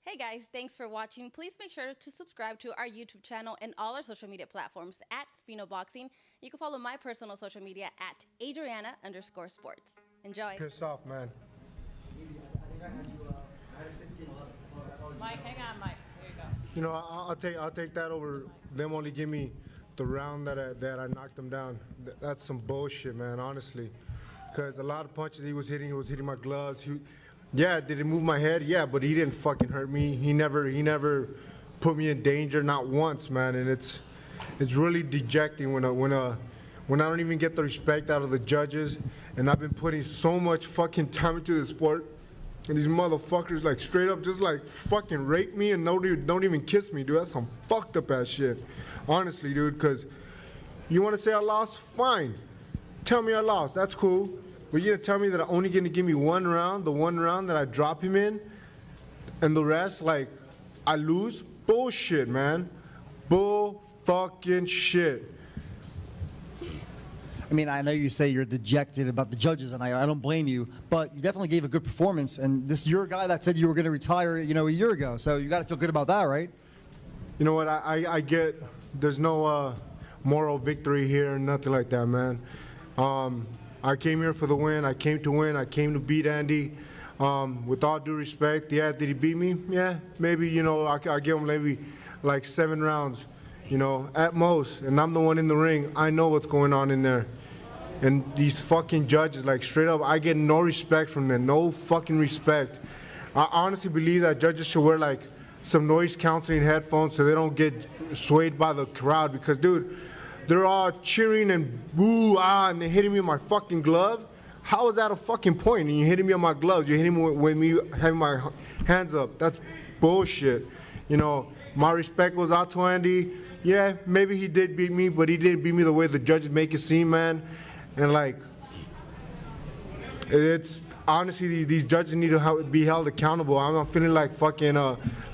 Hey guys, thanks for watching. Please make sure to subscribe to our YouTube channel and all our social media platforms at Phenoboxing. You can follow my personal social media at Adriana_sports. Enjoy. Pissed off, man. Mike, hang on, Mike. There you go. You know, I'll take that over them only give me the round that I knocked them down. That's some bullshit, man. Honestly, because a lot of punches he was hitting my gloves. Yeah, did it move my head? Yeah, but he didn't fucking hurt me. He never put me in danger, not once, man. And it's really dejecting when I don't even get the respect out of the judges. And I've been putting so much fucking time into the sport, and these motherfuckers like straight up just like fucking rape me and don't even kiss me, dude. That's some fucked up ass shit, honestly, dude. Because you want to say I lost? Fine, tell me I lost. That's cool. But you're gonna tell me that I'm only gonna give me one round, the one round that I drop him in, and the rest, like, I lose? Bullshit, man. Bull fucking shit. I mean, I know you say you're dejected about the judges, and I don't blame you, but you definitely gave a good performance. And you're a guy that said you were gonna retire, you know, a year ago. So you gotta feel good about that, right? You know what? I get there's no moral victory here, nothing like that, man. I came here for the win. I came to win. I came to beat Andy. With all due respect, yeah, did he beat me? Yeah, maybe, you know, I give him maybe like 7 rounds, you know, at most. And I'm the one in the ring. I know what's going on in there. And these fucking judges, like straight up, I get no respect from them. No fucking respect. I honestly believe that judges should wear like some noise canceling headphones so they don't get swayed by the crowd. Because, dude, they're all cheering and boo, ah, and they're hitting me with my fucking glove. How is that a fucking point? And you're hitting me on my gloves. You're hitting me with me having my hands up. That's bullshit. You know, my respect goes out to Andy. Yeah, maybe he did beat me, but he didn't beat me the way the judges make it seem, man. And like, it's honestly, these judges need to be held accountable. I'm not feeling like fucking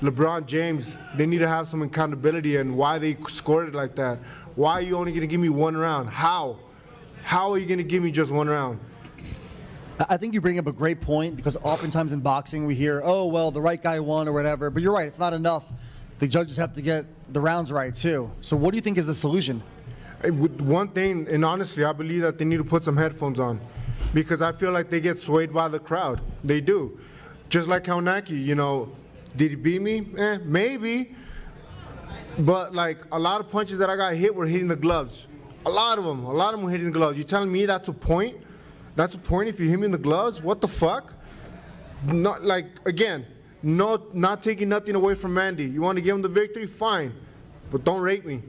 LeBron James. They need to have some accountability and why they scored it like that. Why are you only gonna give me 1 round? How? How are you gonna give me just 1 round? I think you bring up a great point, because oftentimes in boxing we hear, oh, well, the right guy won or whatever. But you're right, it's not enough. The judges have to get the rounds right too. So what do you think is the solution? One thing, and honestly, I believe that they need to put some headphones on, because I feel like they get swayed by the crowd. They do. Just like how Naki, you know, did he beat me? Maybe. But like a lot of punches that I got hit were hitting the gloves. A lot of them were hitting the gloves. You telling me that's a point? That's a point if you hit me in the gloves? What the fuck? Not like, again, not taking nothing away from Andy. You want to give him the victory? Fine. But don't rape me.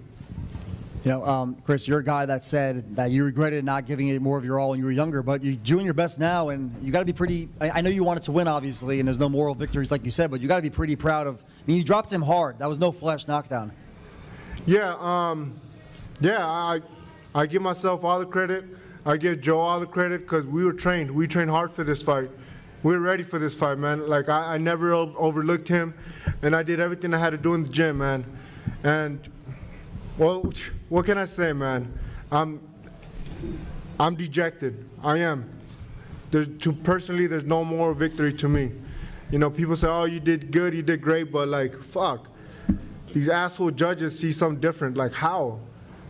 You know, Chris, you're a guy that said that you regretted not giving it more of your all when you were younger, but you're doing your best now, and you got to be pretty. I know you wanted to win, obviously, and there's no moral victories like you said, but you got to be pretty proud of. I mean, you dropped him hard. That was no flesh knockdown. Yeah, I give myself all the credit. I give Joe all the credit, because we were trained. We trained hard for this fight. We were ready for this fight, man. Like I never overlooked him, and I did everything I had to do in the gym, man. And well, what can I say, man? I'm dejected. I am. Personally, there's no more victory to me. You know, people say, oh, you did good, you did great, but like, fuck. These asshole judges see something different. Like, how?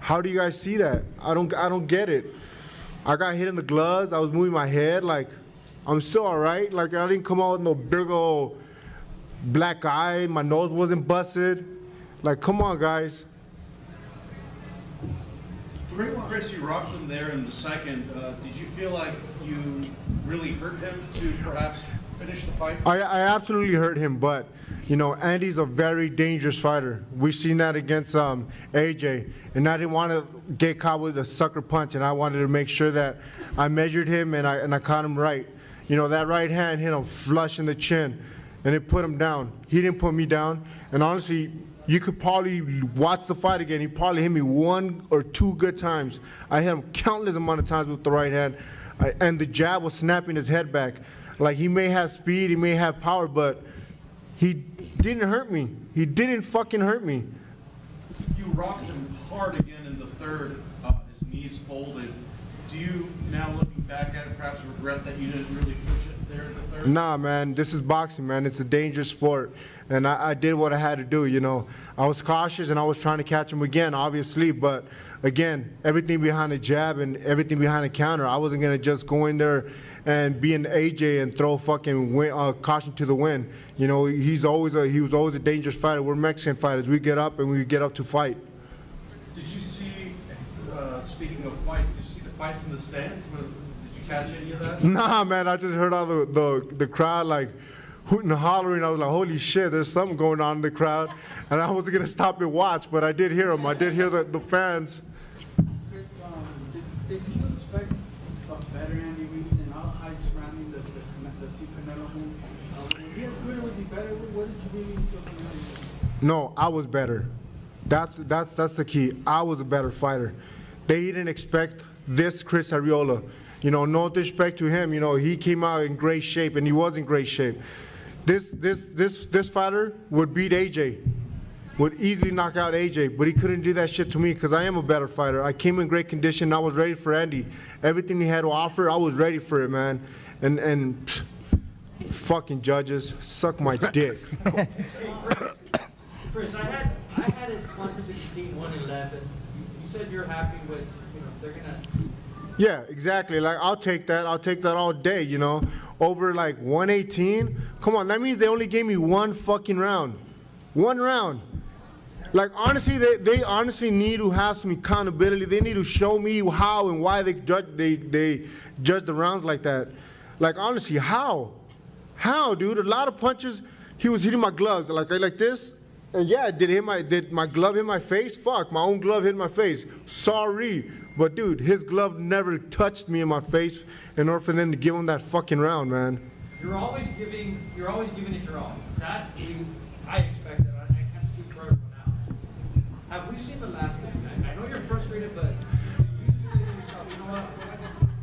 How do you guys see that? I don't get it. I got hit in the gloves. I was moving my head. Like, I'm still all right. Like, I didn't come out with no big old black eye. My nose wasn't busted. Like, come on, guys. Chris, you rocked him there in the second. Did you feel like you really hurt him to perhaps finish the fight? I absolutely hurt him, but, you know, Andy's a very dangerous fighter. We've seen that against AJ, and I didn't want to get caught with a sucker punch, and I wanted to make sure that I measured him and I caught him right. You know, that right hand hit him flush in the chin, and it put him down. He didn't put me down, and honestly, you could probably watch the fight again. He probably hit me 1 or 2 good times. I hit him countless amount of times with the right hand, and the jab was snapping his head back. Like, he may have speed, he may have power, but he didn't hurt me. He didn't fucking hurt me. You rocked him hard again in the third. His knees folded. Do you, now looking back at it, perhaps regret that you didn't really push it? there in the third? Nah, man, this is boxing, man. It's a dangerous sport. And I did what I had to do, you know. I was cautious and I was trying to catch him again, obviously. But, again, everything behind the jab and everything behind the counter. I wasn't going to just go in there and be an AJ and throw fucking caution to the wind. You know, he was always a dangerous fighter. We're Mexican fighters. We get up and we get up to fight. Did you see, speaking of fights, did you see the fights in the stands? Did you catch any of that? Nah, man, I just heard all the crowd like hooting and hollering. I was like, holy shit, there's something going on in the crowd. And I wasn't going to stop and watch, but I did hear them. I did hear the fans. Chris, did you expect a better Andy Ruiz and all the hype surrounding the two Canelo moves? Was he as good or was he better? What did you really feel from him? No, I was better. That's the key. I was a better fighter. They didn't expect this Chris ARREOLA. You know, no disrespect to him. You know, he came out in great shape, and he was in great shape. This fighter would beat AJ, would easily knock out AJ, but he couldn't do that shit to me because I am a better fighter. I came in great condition. I was ready for Andy. Everything he had to offer, I was ready for it, man. And fucking judges, suck my dick. Chris, I had it 116, 111. You said you're happy with, you know, they're gonna. Yeah, exactly. Like, I'll take that. I'll take that all day, you know. Over, like, 118? Come on, that means they only gave me one fucking round. One round. Like, honestly, they honestly need to have some accountability. They need to show me how and why they judge the rounds like that. Like, honestly, how? How, dude? A lot of punches, he was hitting my gloves like this. And yeah, did my glove hit my face? Fuck, my own glove hit my face. Sorry. But dude, his glove never touched me in my face in order for them to give him that fucking round, man. You're always giving it your all. That I expect that. I can't speak for everyone else. Have we seen the last thing? I know you're frustrated, but you usually yourself, you know what?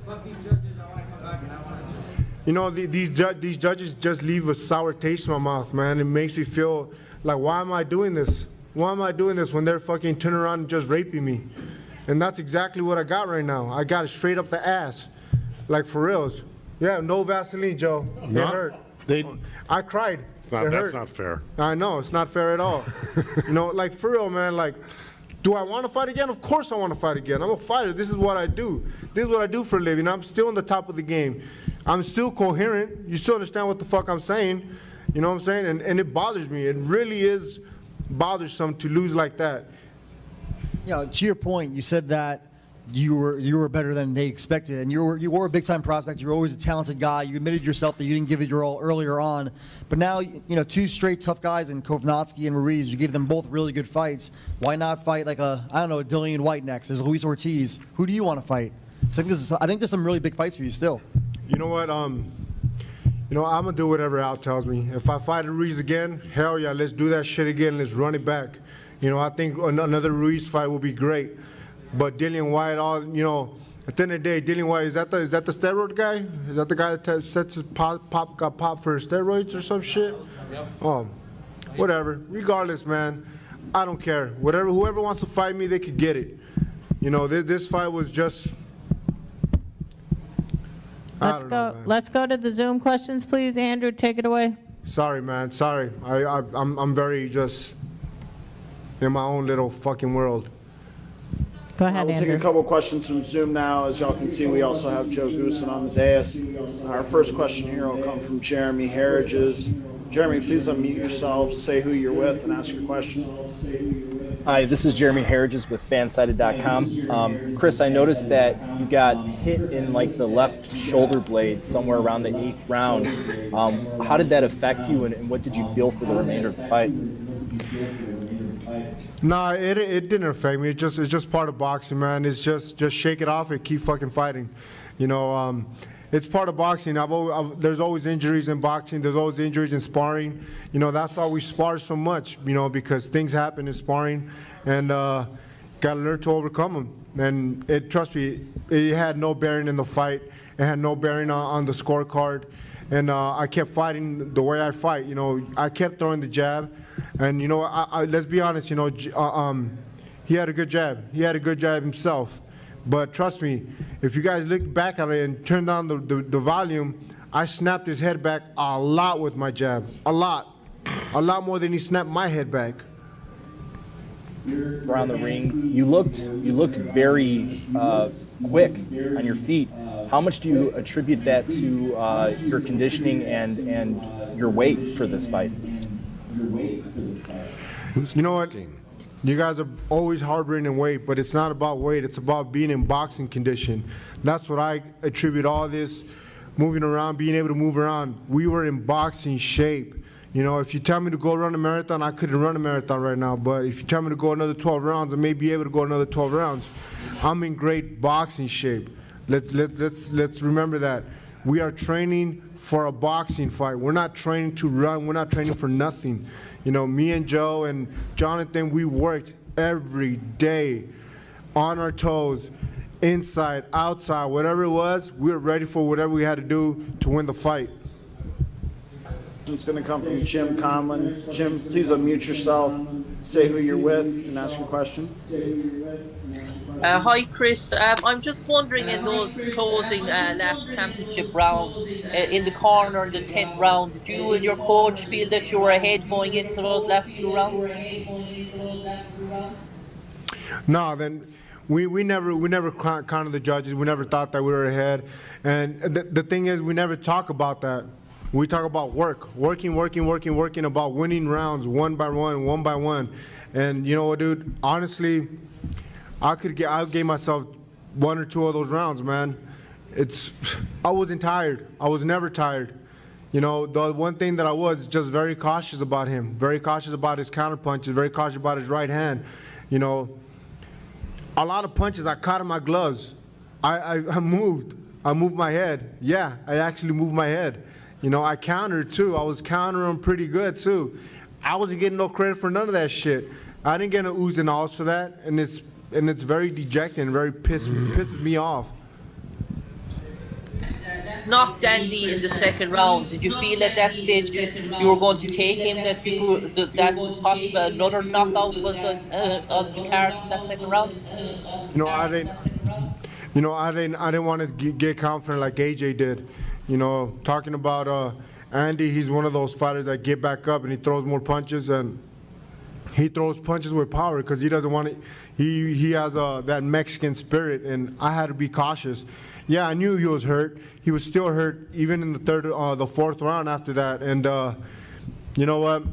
Fuck these judges, I want to come back and I want to. You know, these judges just leave a sour taste in my mouth, man. It makes me feel like, why am I doing this? Why am I doing this when they're fucking turning around and just raping me? And that's exactly what I got right now. I got it straight up the ass. Like, for reals. Yeah, no Vaseline, Joe. It hurt. I cried. That's not fair. I know, it's not fair at all. You know, like, for real, man, like, do I want to fight again? Of course I want to fight again. I'm a fighter. This is what I do. This is what I do for a living. I'm still on the top of the game. I'm still coherent. You still understand what the fuck I'm saying. You know what I'm saying? And it bothers me. It really is bothersome to lose like that. You know, to your point, you said that you were better than they expected, and you were a big time prospect. You were always a talented guy. You admitted yourself that you didn't give it your all earlier on, but now, you know, two straight tough guys in Kovnatski and Ruiz. You gave them both really good fights. Why not fight like a Dillian White next? There's Luis Ortiz. Who do you want to fight? So I think there's some really big fights for you still. You know what? You know, I'm gonna do whatever Al tells me. If I fight Ruiz again, hell yeah, let's do that shit again. Let's run it back. You know, I think another Ruiz fight will be great. But Dillian White, you know, at the end of the day, Dillian White, is that the steroid guy? Is that the guy that sets his got popped for steroids or some shit? Yep. Whatever. Regardless, man, I don't care. Whoever wants to fight me, they could get it. You know, this fight was just. Let's go to the Zoom questions, please. Andrew, take it away. Sorry, man. Sorry. I'm very just in my own little fucking world. Go ahead, We'll Andrew. take a couple questions from Zoom now. As y'all can see, we also have Joe Goosen on the dais. Our first question here will come from Jeremy Harridges. Jeremy, please unmute yourself, say who you're with, and ask your question. Hi, this is Jeremy Harridges with Fansided.com. Chris, I noticed that you got hit in like the left shoulder blade somewhere around the 8th round. How did that affect you, and what did you feel for the remainder of the fight? Nah, it didn't affect me. It's just part of boxing, man. It's just shake it off and keep fucking fighting. You know, it's part of boxing. There's always injuries in boxing. There's always injuries in sparring. You know, that's why we spar so much, you know, because things happen in sparring, and got to learn to overcome them. And trust me, it had no bearing in the fight. It had no bearing on the scorecard. And I kept fighting the way I fight. You know, I kept throwing the jab. And, you know, let's be honest, you know, he had a good jab. He had a good jab himself. But trust me, if you guys look back at it and turn down the volume, I snapped his head back a lot with my jab, a lot more than he snapped my head back. Around the ring, you looked very quick on your feet. How much do you attribute that to your conditioning and your weight for this fight? You know what? You guys are always harboring in weight, but it's not about weight. It's about being in boxing condition. That's what I attribute all this moving around, being able to move around. We were in boxing shape. You know, if you tell me to go run a marathon, I couldn't run a marathon right now. But if you tell me to go another 12 rounds, I may be able to go another 12 rounds. I'm in great boxing shape. Let's remember that. We are training for a boxing fight. We're not training to run. We're not training for nothing. You know, me and Joe and Jonathan, we worked every day on our toes, inside, outside, whatever it was, we were ready for whatever we had to do to win the fight. It's going to come from Jim Conlon. Jim, please unmute yourself, say who you're with, and ask your question. Hi, Chris. I'm just wondering, in those closing last championship rounds, in the corner in the 10th round, did you and your coach feel that you were ahead going into those last 2 rounds? No, then we never counted the judges. We never thought that we were ahead. And the thing is, we never talk about that. We talk about working about winning rounds one by one. And you know what, dude? Honestly, I gave myself 1 or 2 of those rounds, man. I wasn't tired. I was never tired. You know, the one thing that I was just very cautious about him, very cautious about his counter punches, very cautious about his right hand. You know, a lot of punches I caught in my gloves. I moved my head. Yeah, I actually moved my head. You know, I countered too. I was countering pretty good too. I wasn't getting no credit for none of that shit. I didn't get no oohs and ahs for that, and it's very dejecting, very pisses me off. Knocked Andy in the 2nd round. Did you feel at that stage you were going to take him, that possible another knockout was on the cards in that 2nd round? I didn't want to get confident like AJ did. You know, talking about Andy, he's one of those fighters that get back up and he throws more punches, and he throws punches with power because he doesn't want to. He has that Mexican spirit, and I had to be cautious. Yeah, I knew he was hurt. He was still hurt even in the 4th round after that. And you know what?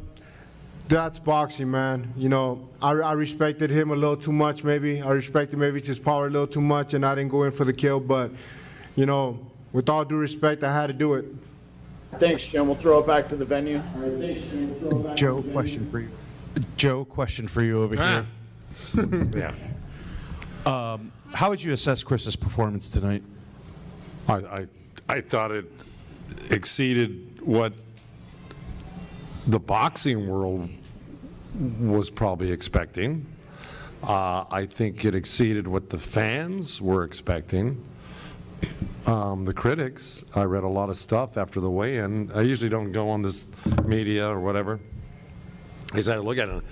That's boxing, man. You know, I respected him a little too much, maybe. I respected maybe his power a little too much, and I didn't go in for the kill. But, you know, with all due respect, I had to do it. Thanks, Jim. We'll throw it back to the venue. Joe, question for you. Joe, question for you over here. Yeah. How would you assess Chris's performance tonight? I thought it exceeded what the boxing world was probably expecting. I think it exceeded what the fans were expecting. The critics, I read a lot of stuff after the weigh-in. I usually don't go on this media or whatever. I said, look at it,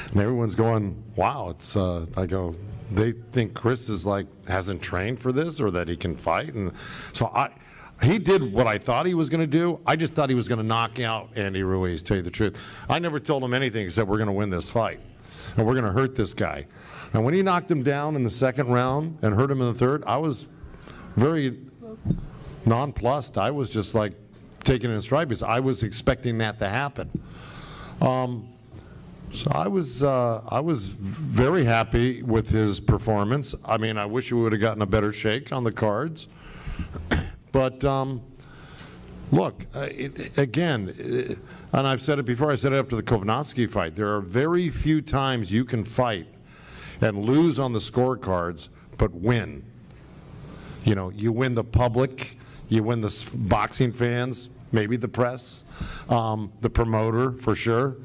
and everyone's going, wow, it's, I go, they think Chris is like, hasn't trained for this or that he can fight. And so he did what I thought he was going to do. I just thought he was going to knock out Andy Ruiz, tell you the truth. I never told him anything except we're going to win this fight and we're going to hurt this guy. And when he knocked him down in the 2nd round and hurt him in the 3rd, I was very nonplussed. I was just like taking it in stride because I was expecting that to happen. So I was very happy with his performance. I mean, I wish we would have gotten a better shake on the cards. But look, again, and I've said it before, I said it after the Kovnatski fight, there are very few times you can fight and lose on the scorecards, but win. You know, you win the public, you win the boxing fans, maybe the press, the promoter for sure.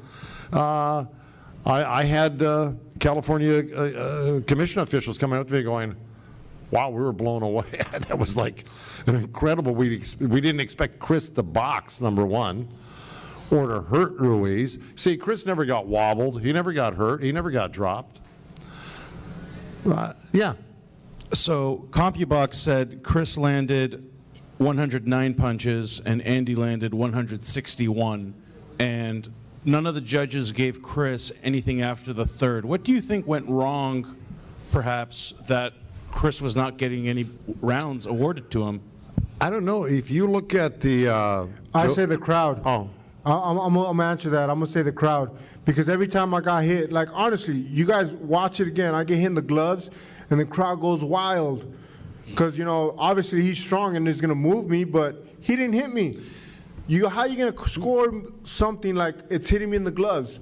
I had California commission officials coming up to me going, wow, we were blown away. That was like an incredible, we didn't expect Chris to box, number one, or to hurt Ruiz. See, Chris never got wobbled. He never got hurt. He never got dropped. Yeah. So CompuBox said Chris landed 109 punches, and Andy landed 161. And none of the judges gave Chris anything after the third. What do you think went wrong, perhaps, that Chris was not getting any rounds awarded to him? I don't know. If you look at the... I say the crowd. Oh. I'm going to answer that. I'm going to say the crowd. Because every time I got hit, like, honestly, you guys watch it again. I get hit in the gloves, and the crowd goes wild. Because, you know, obviously he's strong and he's going to move me, but he didn't hit me. How are you going to score something like it's hitting me in the gloves?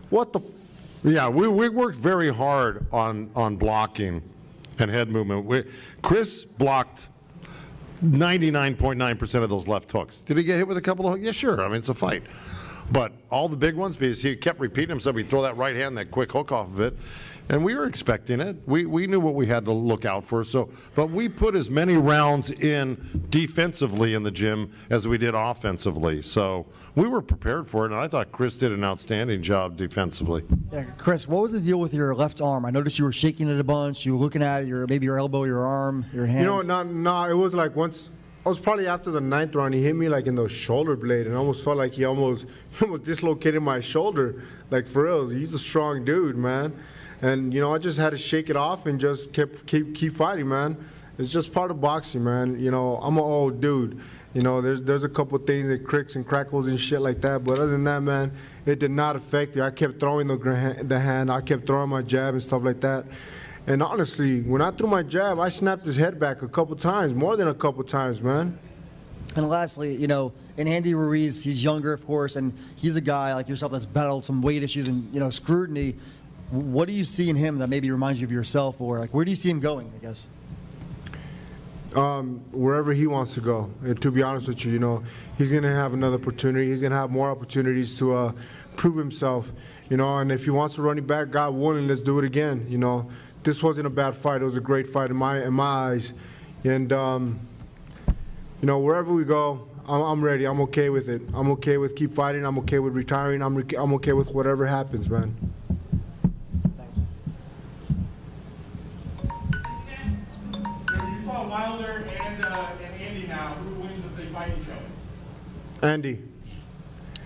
What the... Yeah, we worked very hard on blocking and head movement. Chris blocked 99.9% of those left hooks. Did he get hit with a couple of hooks? Yeah, sure. I mean, it's a fight. But all the big ones, because he kept repeating himself, he'd throw that right hand, that quick hook off of it. And we were expecting it. We knew what we had to look out for. But we put as many rounds in defensively in the gym as we did offensively. So we were prepared for it, and I thought Chris did an outstanding job defensively. Yeah, Chris, what was the deal with your left arm? I noticed you were shaking it a bunch. You were looking at it, maybe your elbow, your arm, your hands. You know, no, it was like once. I was probably after the 9th round. He hit me like in the shoulder blade, and I almost felt like he almost dislocated my shoulder. Like for real, he's a strong dude, man. And you know, I just had to shake it off and just keep fighting, man. It's just part of boxing, man. You know, I'm an old dude. You know, there's a couple things that cricks and crackles and shit like that, but other than that, man, it did not affect you. I kept throwing the hand. I kept throwing my jab and stuff like that. And honestly, when I threw my jab, I snapped his head back a couple times, more than a couple times, man. And lastly, you know, in Andy Ruiz, he's younger, of course, and he's a guy like yourself that's battled some weight issues and, you know, scrutiny. What do you see in him that maybe reminds you of yourself, or like where do you see him going, I guess? Wherever he wants to go. And to be honest with you, you know, he's going to have another opportunity. He's going to have more opportunities to prove himself, you know, and if he wants to run it back, God willing, let's do it again, you know. This wasn't a bad fight. It was a great fight in my eyes. And, you know, wherever we go, I'm ready. I'm okay with it. I'm okay with keep fighting. I'm okay with retiring. I'm okay with whatever happens, man. Thanks. You fought Wilder and Andy now. Who wins if they fight each other? Andy.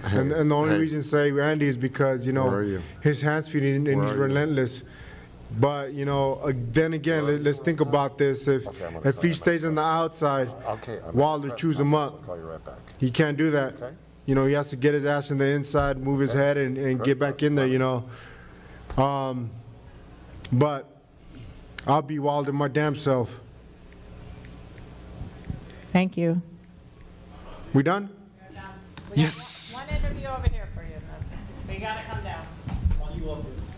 And the only reason I say Andy is because, you know, his hands feeding and he's relentless. But, you know, then again, let's think about this. If he stays on the outside, Wilder chews him up. He can't do that. You know, he has to get his ass in the inside, move his head, and get back in there, you know. But I'll be Wilder my damn self. Thank you. We done? Yes. One interview over here for you. But you got to come down. While you love this.